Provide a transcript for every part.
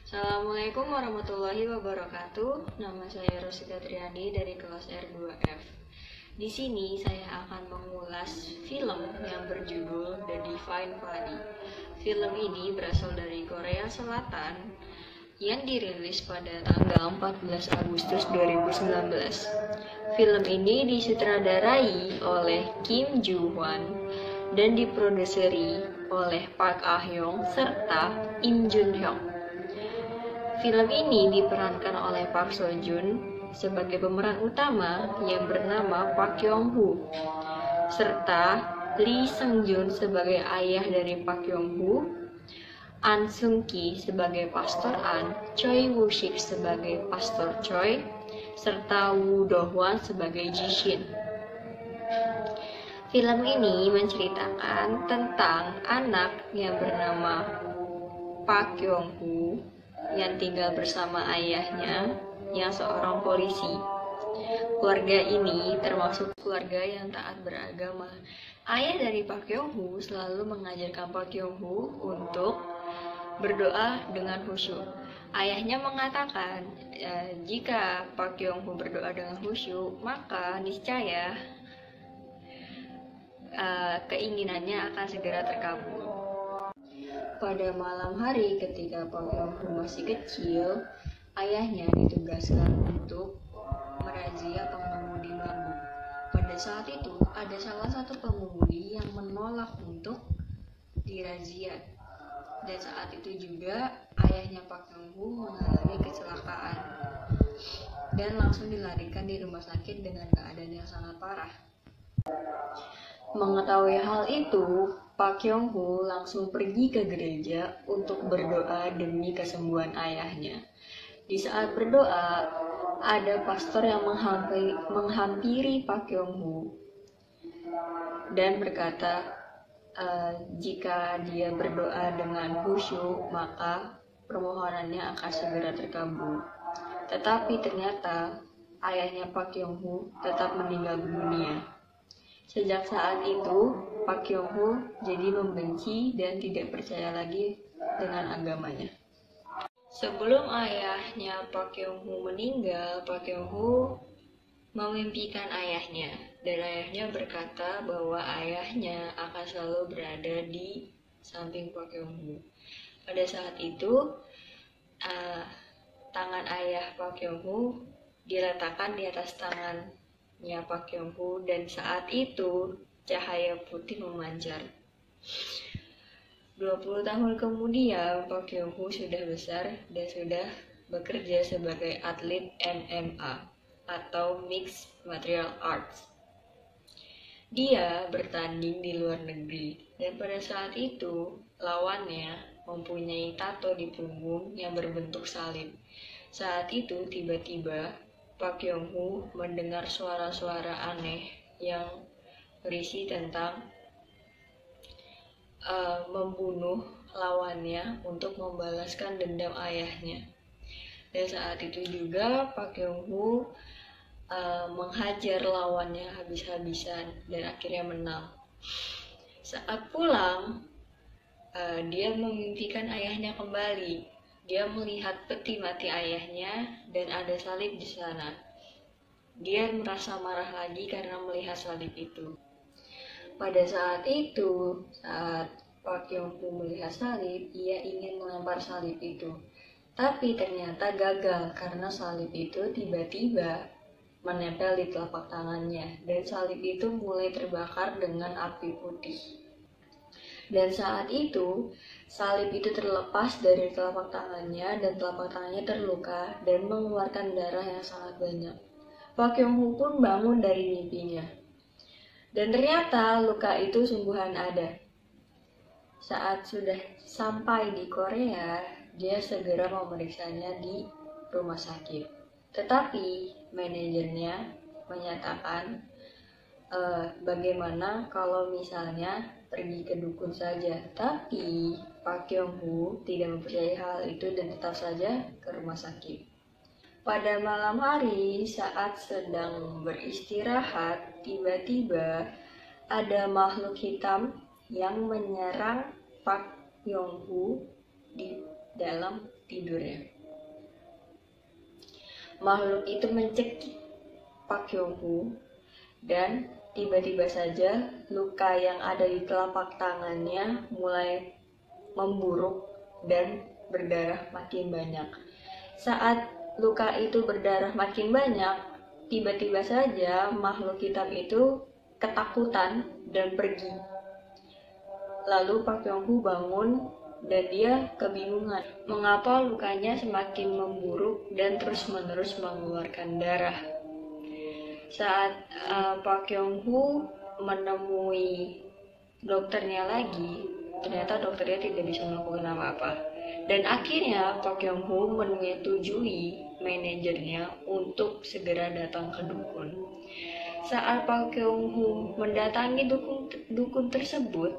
Assalamualaikum warahmatullahi wabarakatuh. Nama saya Rosita Triandi dari kelas R2F. Di sini saya akan mengulas film yang berjudul The Divine Body. Film ini berasal dari Korea Selatan yang dirilis pada tanggal 14 Agustus 2019. Film ini disutradarai oleh Kim Joo Hwan dan diproduseri oleh Park Ah Hyung serta Im Jun Hyuk. Film ini diperankan oleh Park Seo Joon sebagai pemeran utama yang bernama Park Yong Woo, serta Lee Seung Joon sebagai ayah dari Park Yong Woo, An Seung Ki sebagai Pastor An, Choi Woo Sik sebagai Pastor Choi, serta Woo Do Hwan sebagai Ji Shin. Film ini menceritakan tentang anak yang bernama Park Yong Woo yang tinggal bersama ayahnya yang seorang polisi. Keluarga ini termasuk keluarga yang taat beragama. Ayah dari Park Yong Woo selalu mengajarkan Park Yong Woo untuk berdoa dengan khusyuk. Ayahnya mengatakan, jika Park Yong Woo berdoa dengan khusyuk, maka niscaya keinginannya akan segera terkabul. Pada malam hari ketika Park Yong Woo masih kecil, ayahnya ditugaskan untuk merazia pengemudi mabuk. Pada saat itu, ada salah satu pengemudi yang menolak untuk dirazia. Dan saat itu juga ayahnya Park Yong Woo mengalami kecelakaan dan langsung dilarikan di rumah sakit dengan keadaan yang sangat parah. Mengetahui hal itu, Park Yong Woo langsung pergi ke gereja untuk berdoa demi kesembuhan ayahnya. Di saat berdoa, ada pastor yang menghampiri Park Yong Woo dan berkata, jika dia berdoa dengan khusyuk, maka permohonannya akan segera terkabul. Tetapi ternyata ayahnya Park Yong Woo tetap meninggal dunia. Sejak saat itu, Park Yong Woo jadi membenci dan tidak percaya lagi dengan agamanya. Sebelum ayahnya Park Yong Woo meninggal, Park Yong Woo memimpikan ayahnya, dan ayahnya berkata bahwa ayahnya akan selalu berada di samping Park Yong Woo. Pada saat itu, tangan ayah Park Yong Woo diletakkan di atas tangannya Park Yong Woo, dan saat itu cahaya putih memancar. 20 tahun kemudian, Park Yong Woo sudah besar dan sudah bekerja sebagai atlet MMA atau Mixed Martial Arts. Dia bertanding di luar negeri, dan pada saat itu lawannya mempunyai tato di punggung yang berbentuk salib. Saat itu tiba-tiba Park Yong Woo mendengar suara-suara aneh yang berisi tentang membunuh lawannya untuk membalaskan dendam ayahnya. Dan saat itu juga Park Yong Woo menghajar lawannya habis-habisan dan akhirnya menang. Saat pulang, dia memimpikan ayahnya kembali. Dia melihat peti mati ayahnya dan ada salib di sana. Dia merasa marah lagi karena melihat salib itu. Pada saat itu, saat Park Yong Woo melihat salib, ia ingin melempar salib itu. Tapi ternyata gagal karena salib itu tiba-tiba menempel di telapak tangannya, dan salib itu mulai terbakar dengan api putih. Dan saat itu, salib itu terlepas dari telapak tangannya dan telapak tangannya terluka dan mengeluarkan darah yang sangat banyak. Park Yong Woo pun bangun dari mimpinya. Dan ternyata luka itu sungguhan ada. Saat sudah sampai di Korea, dia segera memeriksanya di rumah sakit. Tetapi manajernya menyatakan bagaimana kalau misalnya pergi ke dukun saja. Tapi Park Yong Woo tidak mempercayai hal itu dan tetap saja ke rumah sakit. Pada malam hari saat sedang beristirahat, tiba-tiba ada makhluk hitam yang menyerang Park Yong Woo dalam tidurnya. Makhluk itu mencekik Pak Yong-hu dan tiba-tiba saja luka yang ada di telapak tangannya mulai memburuk dan berdarah makin banyak. Saat luka itu berdarah makin banyak, tiba-tiba saja makhluk hitam itu ketakutan dan pergi. Lalu Pak Yong-hu bangun dan dia kebingungan mengapa lukanya semakin memburuk dan terus-menerus mengeluarkan darah. Saat Pak Yong-hu menemui dokternya lagi, ternyata dokternya tidak bisa melakukan apa-apa. Dan akhirnya Pak Yong-hu menyetujui manajernya untuk segera datang ke dukun. Saat Pak Yong-hu mendatangi dukun tersebut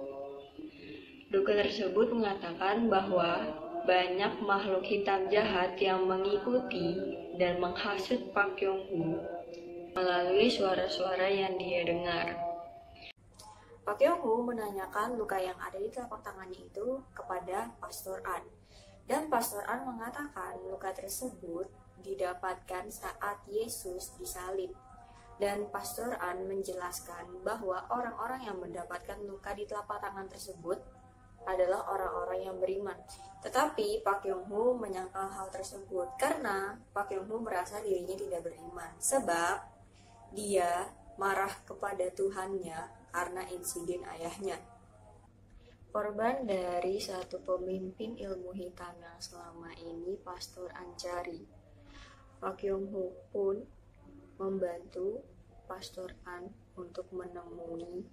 mengatakan bahwa banyak makhluk hitam jahat yang mengikuti dan menghasut Pak Yong-hu melalui suara-suara yang dia dengar. Pak Yong-hu menanyakan luka yang ada di telapak tangannya itu kepada Pastor An. Dan Pastor An mengatakan luka tersebut didapatkan saat Yesus disalib. Dan Pastor An menjelaskan bahwa orang-orang yang mendapatkan luka di telapak tangan tersebut adalah orang-orang yang beriman. Tetapi Pak Yong-hu menyangkal hal tersebut karena Pak Yong-hu merasa dirinya tidak beriman. Sebab dia marah kepada Tuhannya karena insiden ayahnya. Korban dari satu pemimpin ilmu hitam yang selama ini Pastor An cari. Pak Yong-hu pun membantu Pastor An untuk menemui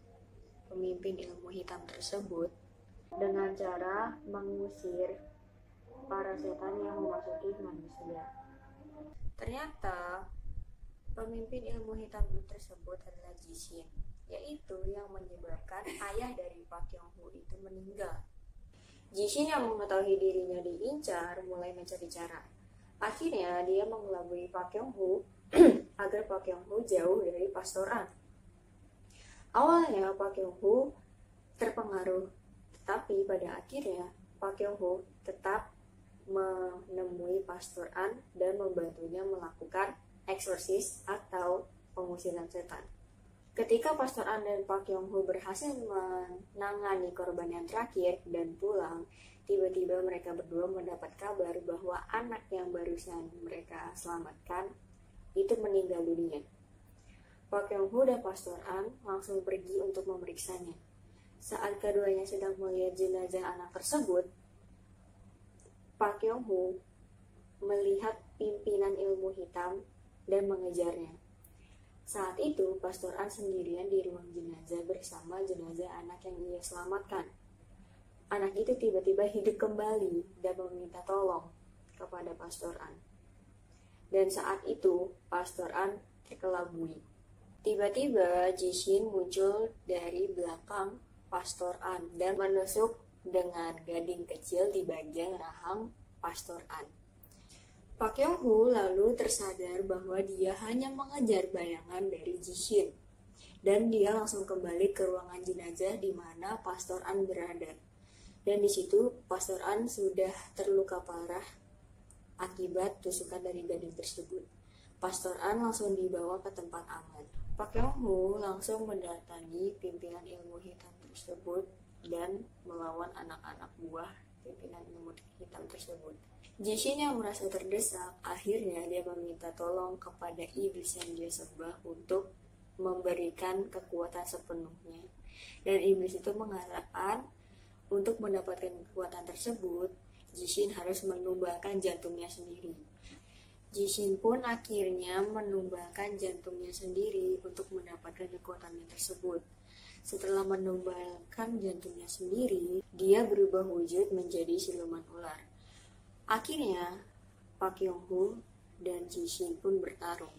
pemimpin ilmu hitam tersebut dengan cara mengusir para setan yang memasuki manusia. Ternyata pemimpin ilmu hitam tersebut adalah Jishin, yaitu yang menyebabkan ayah dari Pak Yong-hu itu meninggal. Jishin yang mengetahui dirinya diincar mulai mencari cara. Akhirnya dia mengelabui Pak Yong-hu agar Pak Yong-hu jauh dari Pastor An. Awalnya Pak Yong-hu terpengaruh, tetapi pada akhirnya Pak Yong-hu tetap menemui Pastor An dan membantunya melakukan eksorsis atau pengusiran setan. Ketika Pastor An dan Pak Yong-hu berhasil menangani korban yang terakhir dan pulang, tiba-tiba mereka berdua mendapat kabar bahwa anak yang barusan mereka selamatkan itu meninggal dunia. Pak Yong-hu dan Pastor An langsung pergi untuk memeriksanya. Saat keduanya sedang melihat jenazah anak tersebut, Pak Yong-hu melihat pimpinan ilmu hitam dan mengejarnya. Saat itu, Pastor An sendirian di ruang jenazah bersama jenazah anak yang ia selamatkan. Anak itu tiba-tiba hidup kembali dan meminta tolong kepada Pastor An. Dan saat itu, Pastor An terkelabui. Tiba-tiba Jishin muncul dari belakang Pastor An dan menusuk dengan gading kecil di bagian rahang Pastor An. Pak Yong-hu lalu tersadar bahwa dia hanya mengejar bayangan dari Jishin, dan dia langsung kembali ke ruangan jenazah di mana Pastor An berada. Dan di situ Pastor An sudah terluka parah akibat tusukan dari gading tersebut. Pastor An langsung dibawa ke tempat aman. Pak Yong-hu langsung mendatangi pimpinan ilmu hitam tersebut dan melawan anak-anak buah pimpinan ilmu hitam tersebut. Jishin yang merasa terdesak, akhirnya dia meminta tolong kepada iblis yang dia sembah untuk memberikan kekuatan sepenuhnya. Dan iblis itu mengharapkan untuk mendapatkan kekuatan tersebut, Jishin harus menumbangkan jantungnya sendiri. Jishin pun akhirnya menumbangkan jantungnya sendiri untuk mendapatkan kekuatannya tersebut. Setelah menumbangkan jantungnya sendiri, dia berubah wujud menjadi siluman ular. Akhirnya, Pak Yong-hu dan Jishin pun bertarung.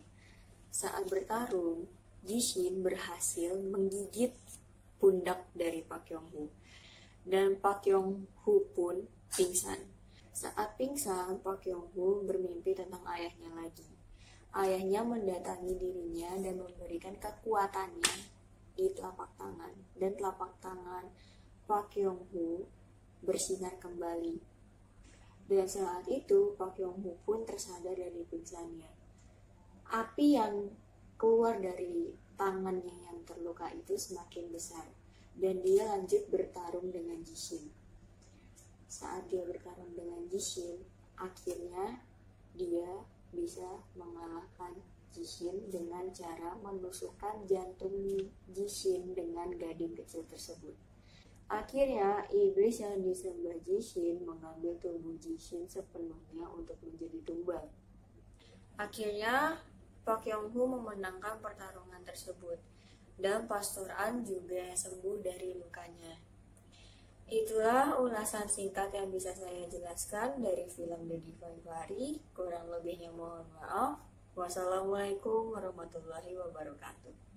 Saat bertarung, Jishin berhasil menggigit pundak dari Pak Yong-hu. Dan Pak Yong-hu pun pingsan. Saat pingsan, Pak Yong-hu bermimpi tentang ayahnya lagi. Ayahnya mendatangi dirinya dan memberikan kekuatannya di telapak tangan. Dan telapak tangan Pak Yong-hu bersinar kembali. Dan saat itu Pak Yong-hu pun tersadar dari pingsannya. Api yang keluar dari tangannya yang terluka itu semakin besar, dan dia lanjut bertarung dengan Jishin. Saat dia bertarung dengan Jishin, akhirnya dia bisa mengalahkan Jishin dengan cara menusukkan jantung Jishin dengan gading kecil tersebut. Akhirnya, iblis yang disembah Jishin mengambil tubuh Jishin sepenuhnya untuk menjadi tumbal. Akhirnya, Pak Yong-hu memenangkan pertarungan tersebut, dan Pastor An juga sembuh dari lukanya. Itulah ulasan singkat yang bisa saya jelaskan dari film The Divine Fairy. Kurang lebihnya mohon maaf. Wassalamualaikum warahmatullahi wabarakatuh.